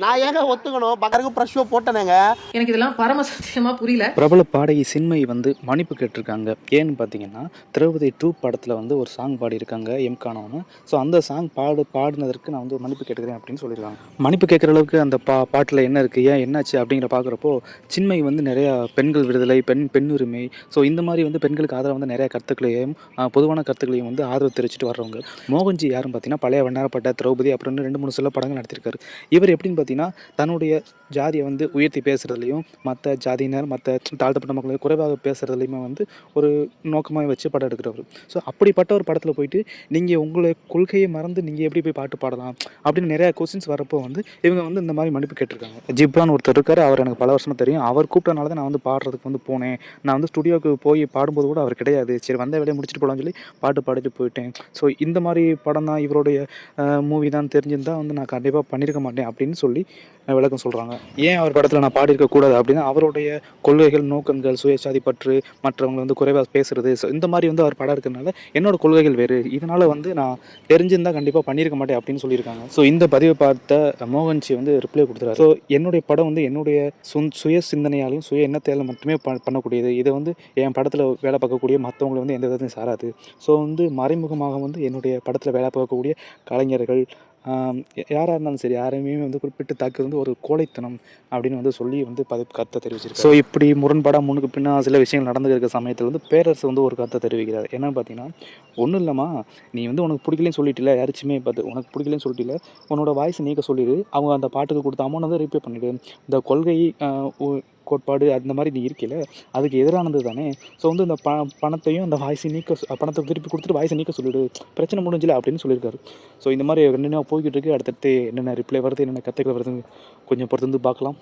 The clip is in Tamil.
நான் ஏங்க ஒத்துக்கணும்? பக்கருக்கு ப்ரஷோ போட்டேனேங்க. எனக்கு இதெல்லாம் பரம சத்தியமா புரியல. பிரபல பாடகி சின்மயி வந்து மன்னிப்பு கேட்டிருக்காங்க. ஏன்னு பார்த்தீங்கன்னா, திரௌபதி 2 படத்துல வந்து ஒரு சாங் பாடியிருக்காங்க எம்கானோன்னு. ஸோ அந்த சாங் பாடுனதற்கு நான் வந்து மன்னிப்பு கேட்டுக்கிறேன் அப்படின்னு சொல்லியிருக்காங்க. மன்னிப்பு கேட்குற அளவுக்கு அந்த பாட்டுல என்ன இருக்கு? ஏன் என்னாச்சு? அப்படிங்கிற பார்க்குறப்போ, சின்மயி வந்து நிறையா பெண்கள் விடுதலை, பெண்ணுரிமை, ஸோ இந்த மாரி வந்து பெண்களுக்கு ஆதரவா வந்து நிறைய கருத்துக்களையும், பொதுவான கருத்துக்களையும் வந்து ஆதரவு தெரிவிச்சுட்டு வர்றவங்க. மோகன்ஜி யாருன்னு பார்த்தீங்கன்னா, பழைய வண்ணாரப்பேட்டை, திரௌபதி அப்புறம் இன்னும் 2, 3 சில படங்கள் நடித்திருக்காரு. இவர் எப்படின்னு பார்த்தீங்கன்னா, தன்னுடைய ஜாதிய வந்து உயர்த்தி பேசுறதுலயும், மத்த ஜாதியினர், மத்த தாழ்த்தப்பட்ட மக்களை குறைவாக பேசுறதுலயுமே வந்து ஒரு நோக்கமா வச்சு படம் எடுக்கிறவரு. ஸோ அப்படிப்பட்ட ஒரு படத்துல போயிட்டு, நீங்க உங்கள கொள்கைய மறந்து நீங்க எப்படி போய் பாட்டு பாடலாம்? அப்படின்னு நிறைய கொஸ்டின்ஸ் வரப்போ வந்து, இவங்க வந்து இந்த மாரி மன்னிப்பு கேட்டிருக்காங்க. ஜிப்ரான்னு ஒருத்தர் இருக்காரு. அவர் எனக்கு பல வருஷமா தெரியும். அவர் கூப்பிட்டனால தான் நான் வந்து பாடுறதுக்கு வந்து போனேன். நான் வந்து ஸ்டுடியோவுக்கு போய் பாடும்போது கூட அவர் கிடையாது. சரி வந்த வேலைய முடிச்சுட்டு போலான்னு சொல்லி பாட்டு பாடிட்டு போயிட்டேன். ஸோ இந்த மாரி படம் தான் இவருடைய மூவி தான் தெரிஞ்சிருந்தா வந்து நான் கண்டிப்பா பண்ணியிருக்க மாட்டேன் அப்படின்னு சொல்லி விளக்கம் சொல்றாங்க. ஏன் அவர் படத்துல நான் பாடியிருக்க கூடாது அப்படின்னா, அவருடைய கொள்கைகள், நோக்கங்கள், சுயசாதி பற்று, மற்றவங்கள வந்து குறைவா பேசுறது, ஸோ இந்த மாரி வந்து அவர் படம் எடுக்கிறனால என்னோட கொள்கைகள் வேறு. இதனால வந்து நான் தெரிஞ்சிருந்தா கண்டிப்பா பண்ணியிருக்க மாட்டேன் அப்படின்னு சொல்லியிருக்காங்க. ஸோ இந்த பதிவை பார்த்த மோகன்ஜி வந்து ரிப்ளை கொடுத்துறாரு. ஸோ என்னுடைய படம் வந்து என்னுடைய சுய சிந்தனையாலையும், சுய எண்ணத்தாலும் மட்டுமே பண்ணக்கூடியது. இதை வந்து என் படத்துல வேலை பார்க்கக்கூடிய மற்றவங்களை வந்து எந்த விதத்தையும் சாராது. ஸோ வந்து மறைமுகமாக வந்து என்னுடைய படத்துல வேலை பார்க்கக்கூடிய கலைஞர்கள், யாரா இருந்தாலும் சரி, யாரையுமே வந்து குறிப்பிட்டு தாக்குறது வந்து ஒரு கோழைத்தனம் அப்படின்னு வந்து சொல்லி வந்து கருத்தை தெரிவிச்சிருக்காரு. ஸோ இப்படி முரண்பாடாக முன்னுக்கு பின்னா சில விஷயங்கள் நடந்துட்டு இருக்க சமயத்தில் வந்து பேரரசு வந்து ஒரு கருத்தை தெரிவிக்கிறார். என்னன்னு பார்த்தீங்கன்னா, ஒன்றும் இல்லைம்மா, நீ வந்து உனக்கு பிடிக்கலன்னு சொல்லிட்டில, யாருச்சுமே பார்த்து உனக்கு பிடிக்கலன்னு சொல்லிட்டில, உன்னோட வாய்ஸ் நீக்க சொல்லிடு, அவங்க அந்த பாட்டுக்கு கொடுத்த அமௌண்ட் வந்து ரீபே பண்ணிவிடு. இந்த கொள்கை கோட்பாடு அந்த மாதிரி நீ இருக்கல, அதுக்கு எதிரானது தானே. ஸோ வந்து இந்த பணத்தையும் அந்த வாய்ஸை பணத்தை திருப்பி கொடுத்துட்டு வாய்ஸை நீக்க சொல்லிவிடு, பிரச்சனை முடிஞ்சில அப்படின்னு சொல்லியிருக்காரு. ஸோ இந்த மாதிரி கண்டினியூவாக போய்கிட்டு இருக்குது. அடுத்தடுத்து என்னென்ன ரிப்ளை வருது, என்னென்ன கருத்துக்கள் வருதுன்னு கொஞ்சம் பொறுத்து வந்து பார்க்கலாம்.